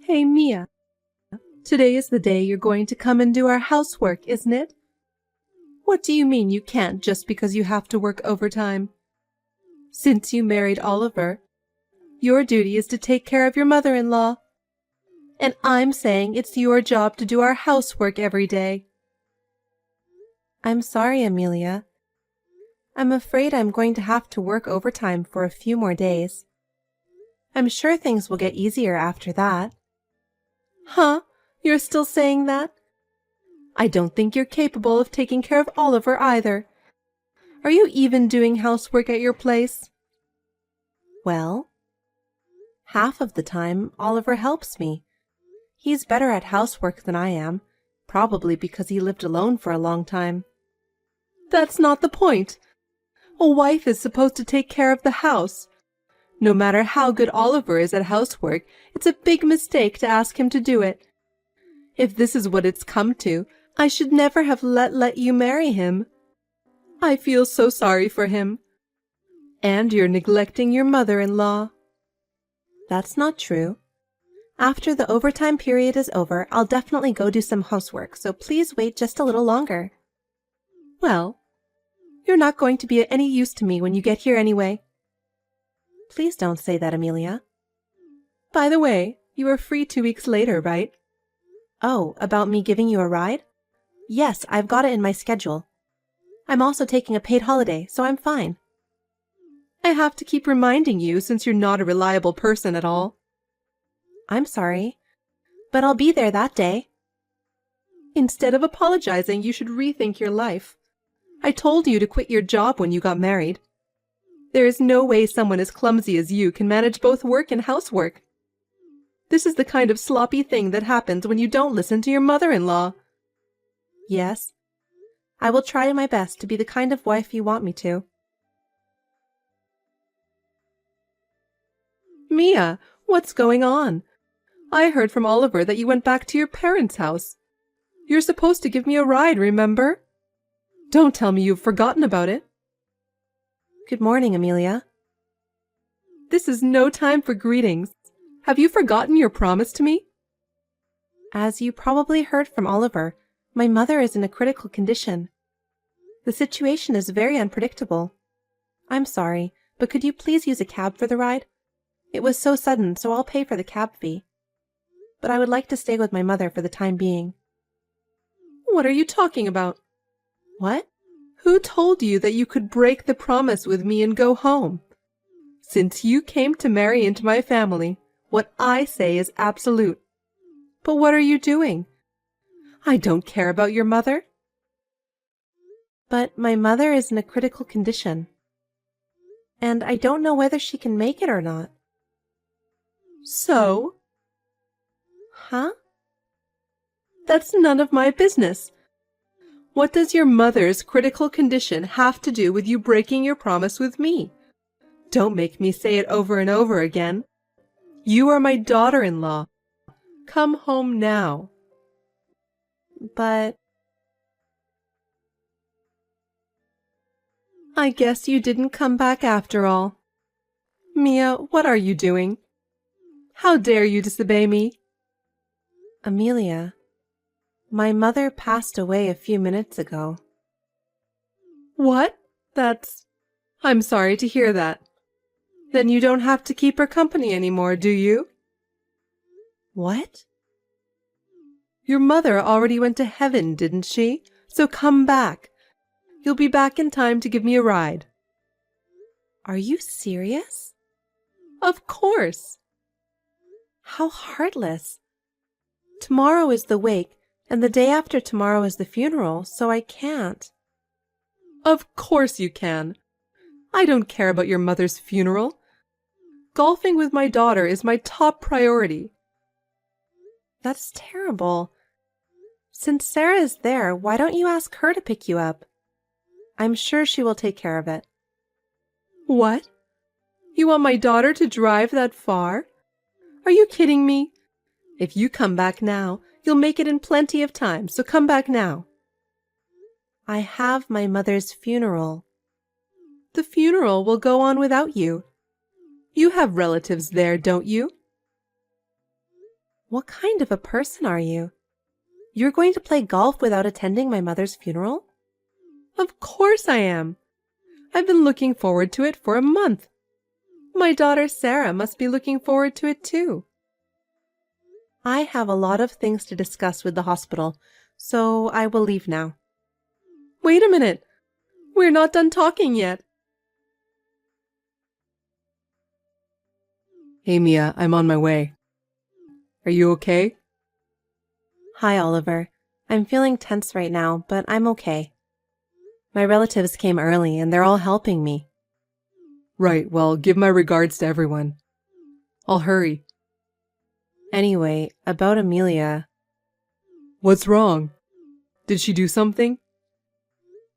Hey, Mia, today is the day you're going to come and do our housework, isn't it? What do you mean you can't just because you have to work overtime? Since you married Oliver, your duty is to take care of your mother-in-law. And I'm saying it's your job to do our housework every day. I'm sorry, Amelia. I'm afraid I'm going to have to work overtime for a few more days. I'm sure things will get easier after that. Huh? You're still saying that? I don't think you're capable of taking care of Oliver either. Are you even doing housework at your place? Well, half of the time Oliver helps me. He's better at housework than I am, probably because he lived alone for a long time. That's not the point. A wife is supposed to take care of the house. No matter how good Oliver is at housework, it's a big mistake to ask him to do it. If this is what it's come to, I should never have let you marry him. I feel so sorry for him. And you're neglecting your mother-in-law. That's not true. After the overtime period is over, I'll definitely go do some housework, so please wait just a little longer. Well, you're not going to be any use to me when you get here anyway. Please don't say that, Amelia. By the way, you are free 2 weeks later, right? Oh, about me giving you a ride? Yes, I've got it in my schedule. I'm also taking a paid holiday, so I'm fine. I have to keep reminding you since you're not a reliable person at all. I'm sorry, but I'll be there that day. Instead of apologizing, you should rethink your life. I told you to quit your job when you got married. There is no way someone as clumsy as you can manage both work and housework. This is the kind of sloppy thing that happens when you don't listen to your mother-in-law. Yes, I will try my best to be the kind of wife you want me to. Mia, what's going on? I heard from Oliver that you went back to your parents' house. You're supposed to give me a ride, remember? Don't tell me you've forgotten about it. Good morning, Amelia. This is no time for greetings. Have you forgotten your promise to me? As you probably heard from Oliver, my mother is in a critical condition. The situation is very unpredictable. I'm sorry, but could you please use a cab for the ride? It was so sudden, so I'll pay for the cab fee. But I would like to stay with my mother for the time being. What are you talking about? What? Who told you that you could break the promise with me and go home? Since you came to marry into my family, what I say is absolute. But what are you doing? I don't care about your mother. But my mother is in a critical condition, and I don't know whether she can make it or not. So? Huh? That's none of my business. What does your mother's critical condition have to do with you breaking your promise with me? Don't make me say it over and over again. You are my daughter-in-law. Come home now. But I guess you didn't come back after all. Mia, what are you doing? How dare you disobey me? Amelia, my mother passed away a few minutes ago. What? I'm sorry to hear that. Then you don't have to keep her company anymore, do you? What? Your mother already went to heaven, didn't she? So come back. You'll be back in time to give me a ride. Are you serious? Of course. How heartless. Tomorrow is the wake, and the day after tomorrow is the funeral, so I can't. Of course you can. I don't care about your mother's funeral. Golfing with my daughter is my top priority. That's terrible. Since Sarah is there, why don't you ask her to pick you up? I'm sure she will take care of it. What? You want my daughter to drive that far? Are you kidding me? If you come back now, you'll make it in plenty of time, so come back now. I have my mother's funeral. The funeral will go on without you. You have relatives there, don't you? What kind of a person are you? You're going to play golf without attending my mother's funeral? Of course I am. I've been looking forward to it for a month. My daughter Sarah must be looking forward to it too. I have a lot of things to discuss with the hospital, so I will leave now. Wait a minute. We're not done talking yet. Hey Mia, I'm on my way. Are you okay? Hi, Oliver. I'm feeling tense right now, but I'm okay. My relatives came early and they're all helping me. Right, well, give my regards to everyone. I'll hurry. Anyway, about Amelia. What's wrong? Did she do something?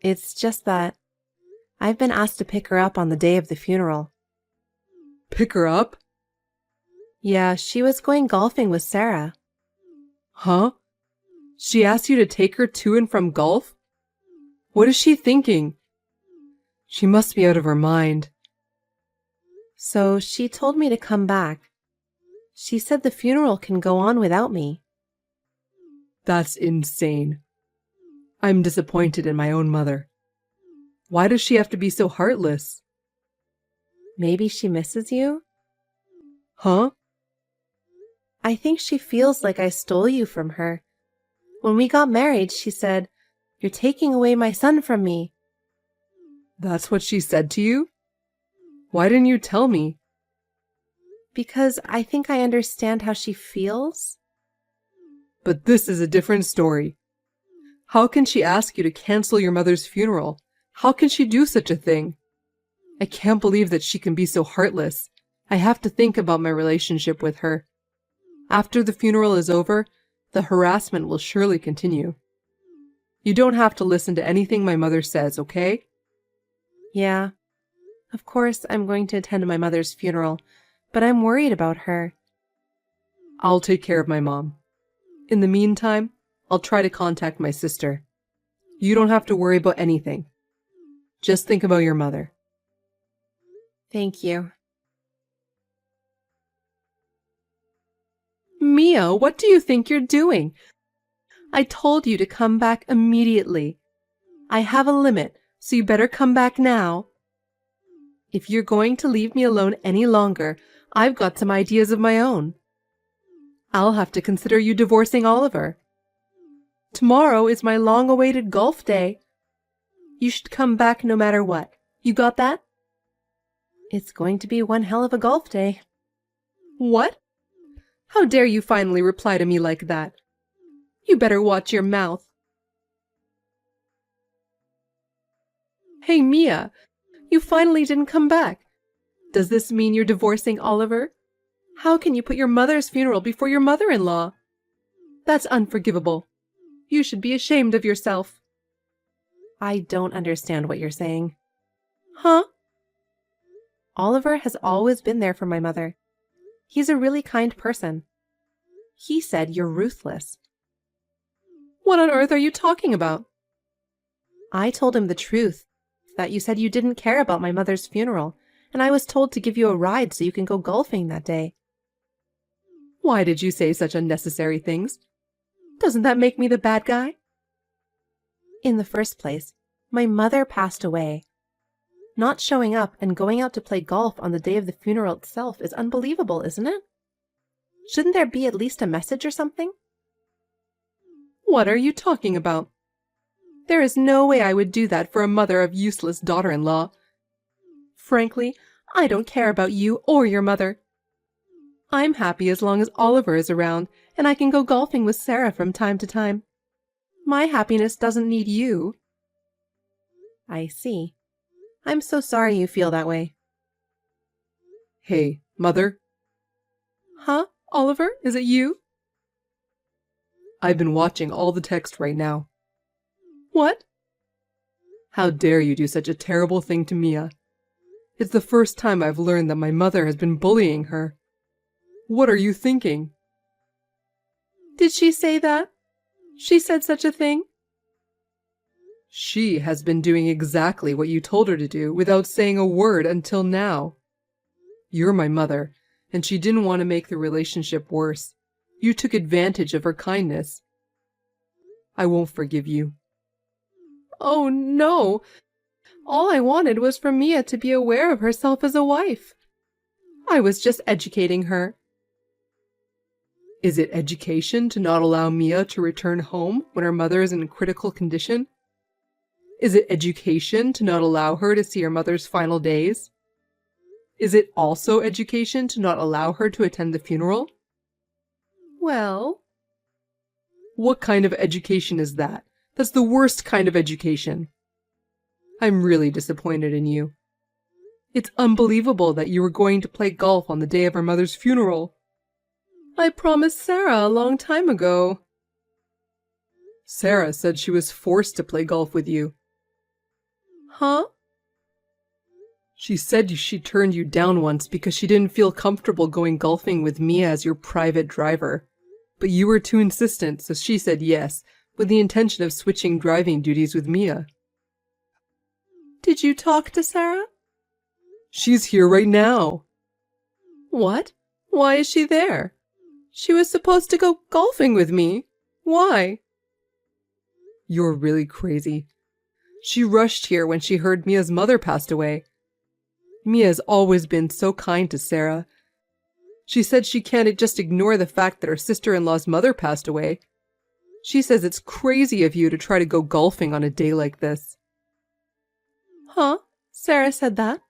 It's just that I've been asked to pick her up on the day of the funeral. Pick her up? Yeah, she was going golfing with Sarah. Huh? She asked you to take her to and from golf? What is she thinking? She must be out of her mind. So she told me to come back. She said the funeral can go on without me. That's insane. I'm disappointed in my own mother. Why does she have to be so heartless? Maybe she misses you? Huh? I think she feels like I stole you from her. When we got married, she said, "You're taking away my son from me." That's what she said to you? Why didn't you tell me? Because I think I understand how she feels. But this is a different story. How can she ask you to cancel your mother's funeral? How can she do such a thing? I can't believe that she can be so heartless. I have to think about my relationship with her. After the funeral is over, the harassment will surely continue. You don't have to listen to anything my mother says, okay? Yeah. Of course, I'm going to attend my mother's funeral, but I'm worried about her. I'll take care of my mom. In the meantime, I'll try to contact my sister. You don't have to worry about anything. Just think about your mother. Thank you. Mia, what do you think you're doing? I told you to come back immediately. I have a limit, so you better come back now. If you're going to leave me alone any longer, I've got some ideas of my own. I'll have to consider you divorcing Oliver. Tomorrow is my long-awaited golf day. You should come back no matter what. You got that? It's going to be one hell of a golf day. What? How dare you finally reply to me like that? You better watch your mouth. Hey, Mia, you finally didn't come back. Does this mean you're divorcing Oliver? How can you put your mother's funeral before your mother-in-law? That's unforgivable. You should be ashamed of yourself. I don't understand what you're saying. Huh? Oliver has always been there for my mother. He's a really kind person. He said you're ruthless. What on earth are you talking about? I told him the truth, that you said you didn't care about my mother's funeral, and I was told to give you a ride so you can go golfing that day. Why did you say such unnecessary things? Doesn't that make me the bad guy? In the first place, my mother passed away. Not showing up and going out to play golf on the day of the funeral itself is unbelievable, isn't it? Shouldn't there be at least a message or something? What are you talking about? There is no way I would do that for a mother of useless daughter-in-law. Frankly, I don't care about you or your mother. I'm happy as long as Oliver is around and I can go golfing with Sarah from time to time. My happiness doesn't need you. I see. I'm so sorry you feel that way. Hey, Mother? Huh? Oliver, is it you? I've been watching all the text right now. What? How dare you do such a terrible thing to Mia? It's the first time I've learned that my mother has been bullying her. What are you thinking? Did she say that? She said such a thing? She has been doing exactly what you told her to do without saying a word until now. You're my mother, and she didn't want to make the relationship worse. You took advantage of her kindness. I won't forgive you. Oh, no. All I wanted was for Mia to be aware of herself as a wife. I was just educating her. Is it education to not allow Mia to return home when her mother is in critical condition? Is it education to not allow her to see her mother's final days? Is it also education to not allow her to attend the funeral? Well, what kind of education is that? That's the worst kind of education. I'm really disappointed in you. It's unbelievable that you were going to play golf on the day of her mother's funeral. I promised Sarah a long time ago. Sarah said she was forced to play golf with you. Huh? She said she turned you down once because she didn't feel comfortable going golfing with Mia as your private driver. But you were too insistent, so she said yes, with the intention of switching driving duties with Mia. Did you talk to Sarah? She's here right now. What? Why is she there? She was supposed to go golfing with me. Why? You're really crazy. She rushed here when she heard Mia's mother passed away. Mia's always been so kind to Sarah. She said she can't just ignore the fact that her sister-in-law's mother passed away. She says it's crazy of you to try to go golfing on a day like this. Huh? Sarah said that?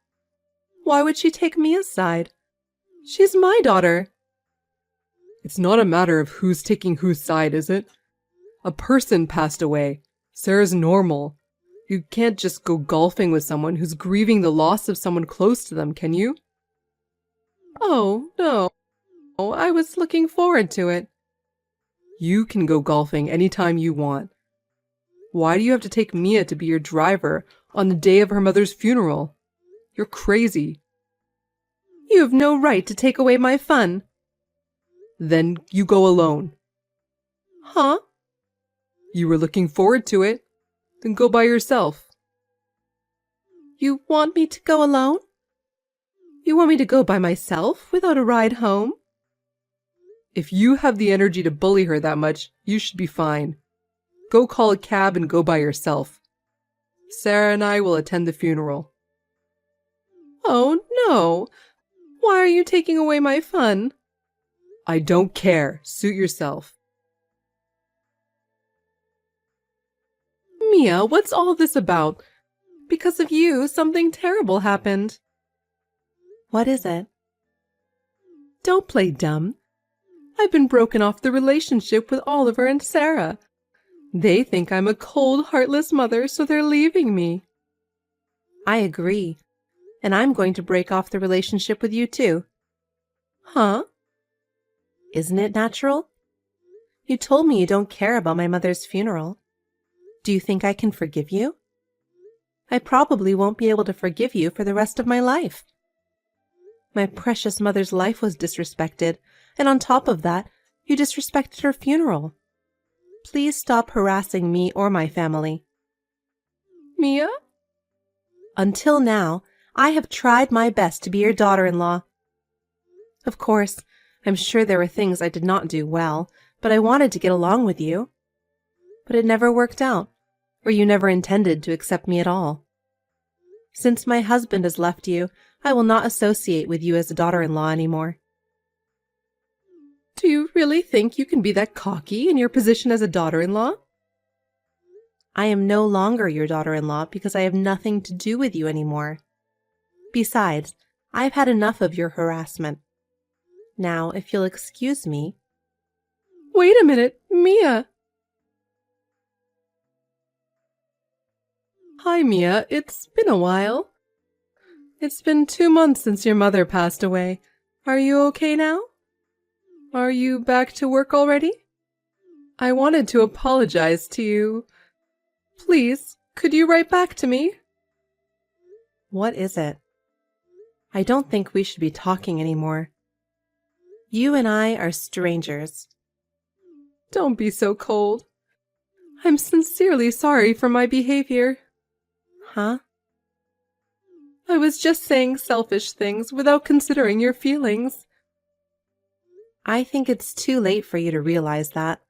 Why would she take Mia's side? She's my daughter. It's not a matter of who's taking whose side, is it? A person passed away. Sarah's normal. You can't just go golfing with someone who's grieving the loss of someone close to them, can you? Oh, no. I was looking forward to it. You can go golfing anytime you want. Why do you have to take Mia to be your driver on the day of her mother's funeral? You're crazy. You have no right to take away my fun. Then you go alone. Huh? You were looking forward to it. Then go by yourself. You want me to go alone? You want me to go by myself without a ride home? If you have the energy to bully her that much, you should be fine. Go call a cab and go by yourself. Sarah and I will attend the funeral. Oh, no. Why are you taking away my fun? I don't care. Suit yourself. Mia, what's all this about? Because of you, something terrible happened. What is it? Don't play dumb. I've been broken off the relationship with Oliver and Sarah. They think I'm a cold, heartless mother, so they're leaving me. I agree. And I'm going to break off the relationship with you too. Huh? Isn't it natural? You told me you don't care about my mother's funeral. Do you think I can forgive you? I probably won't be able to forgive you for the rest of my life. My precious mother's life was disrespected, and on top of that, you disrespected her funeral. Please stop harassing me or my family. Mia? Until now, I have tried my best to be your daughter-in-law. Of course, I'm sure there were things I did not do well, but I wanted to get along with you. But it never worked out, or you never intended to accept me at all. Since my husband has left you, I will not associate with you as a daughter-in-law anymore. Do you really think you can be that cocky in your position as a daughter-in-law? I am no longer your daughter-in-law because I have nothing to do with you anymore. Besides, I've had enough of your harassment. Now, if you'll excuse me... Wait a minute, Mia! Hi, Mia. It's been a while. It's been 2 months since your mother passed away. Are you okay now? Are you back to work already? I wanted to apologize to you. Please, could you write back to me? What is it? I don't think we should be talking anymore. You and I are strangers. Don't be so cold. I'm sincerely sorry for my behavior. Huh? I was just saying selfish things without considering your feelings. I think it's too late for you to realize that.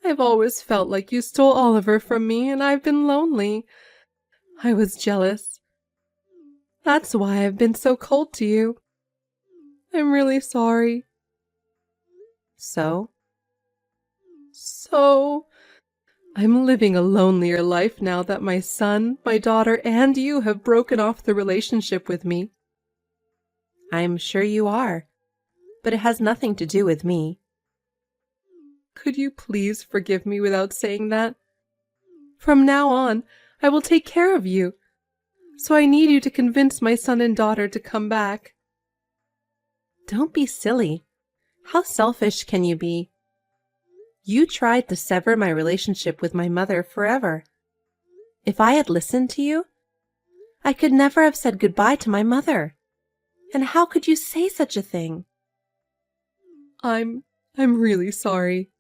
I've always felt like you stole Oliver from me, and I've been lonely. I was jealous. That's why I've been so cold to you. I'm really sorry. So? I'm living a lonelier life now that my son, my daughter, and you have broken off the relationship with me. I'm sure you are, but it has nothing to do with me. Could you please forgive me without saying that? From now on, I will take care of you. So I need you to convince my son and daughter to come back. Don't be silly. How selfish can you be? You tried to sever my relationship with my mother forever. If I had listened to you, I could never have said goodbye to my mother. And how could you say such a thing? I'm really sorry.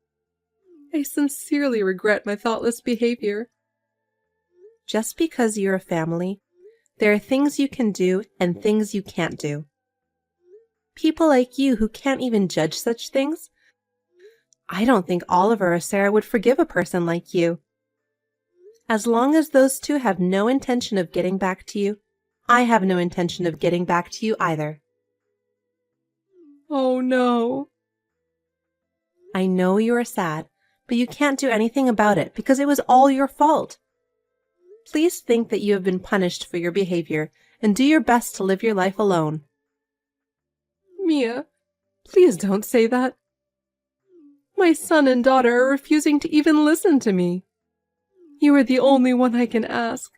I sincerely regret my thoughtless behavior. Just because you're a family, there are things you can do and things you can't do. People like you who can't even judge such things, I don't think Oliver or Sarah would forgive a person like you. As long as those two have no intention of getting back to you, I have no intention of getting back to you either. Oh no. I know you are sad, but you can't do anything about it because it was all your fault. Please think that you have been punished for your behavior and do your best to live your life alone. Mia, please don't say that. My son and daughter are refusing to even listen to me. You are the only one I can ask.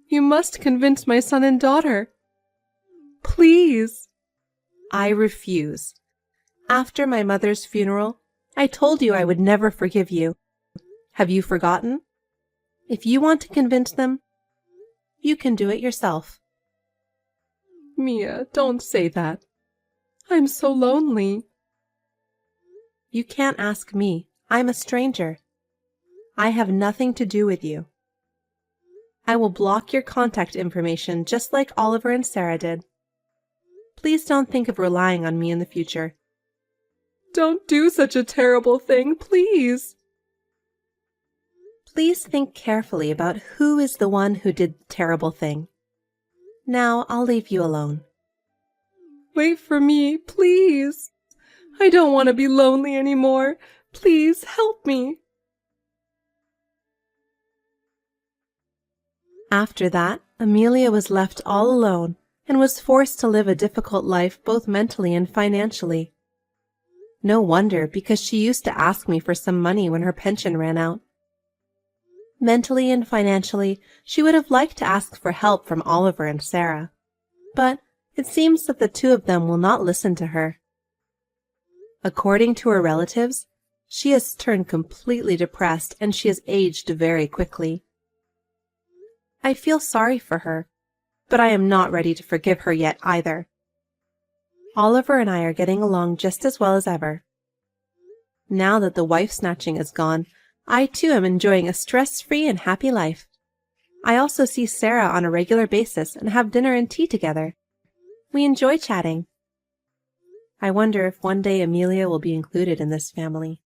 You must convince my son and daughter. Please. I refuse. After my mother's funeral, I told you I would never forgive you. Have you forgotten? If you want to convince them, you can do it yourself. Mia, don't say that. I'm so lonely. You can't ask me. I'm a stranger. I have nothing to do with you. I will block your contact information just like Oliver and Sarah did. Please don't think of relying on me in the future. Don't do such a terrible thing, please. Please think carefully about who is the one who did the terrible thing. Now I'll leave you alone. Wait for me, please. I don't want to be lonely anymore. Please help me. After that, Amelia was left all alone and was forced to live a difficult life both mentally and financially. No wonder, because she used to ask me for some money when her pension ran out. Mentally and financially, she would have liked to ask for help from Oliver and Sarah, but it seems that the two of them will not listen to her. According to her relatives, she has turned completely depressed and she has aged very quickly. I feel sorry for her, but I am not ready to forgive her yet either. Oliver and I are getting along just as well as ever. Now that the wife-snatching is gone, I too am enjoying a stress-free and happy life. I also see Sarah on a regular basis and have dinner and tea together. We enjoy chatting. I wonder if one day Amelia will be included in this family.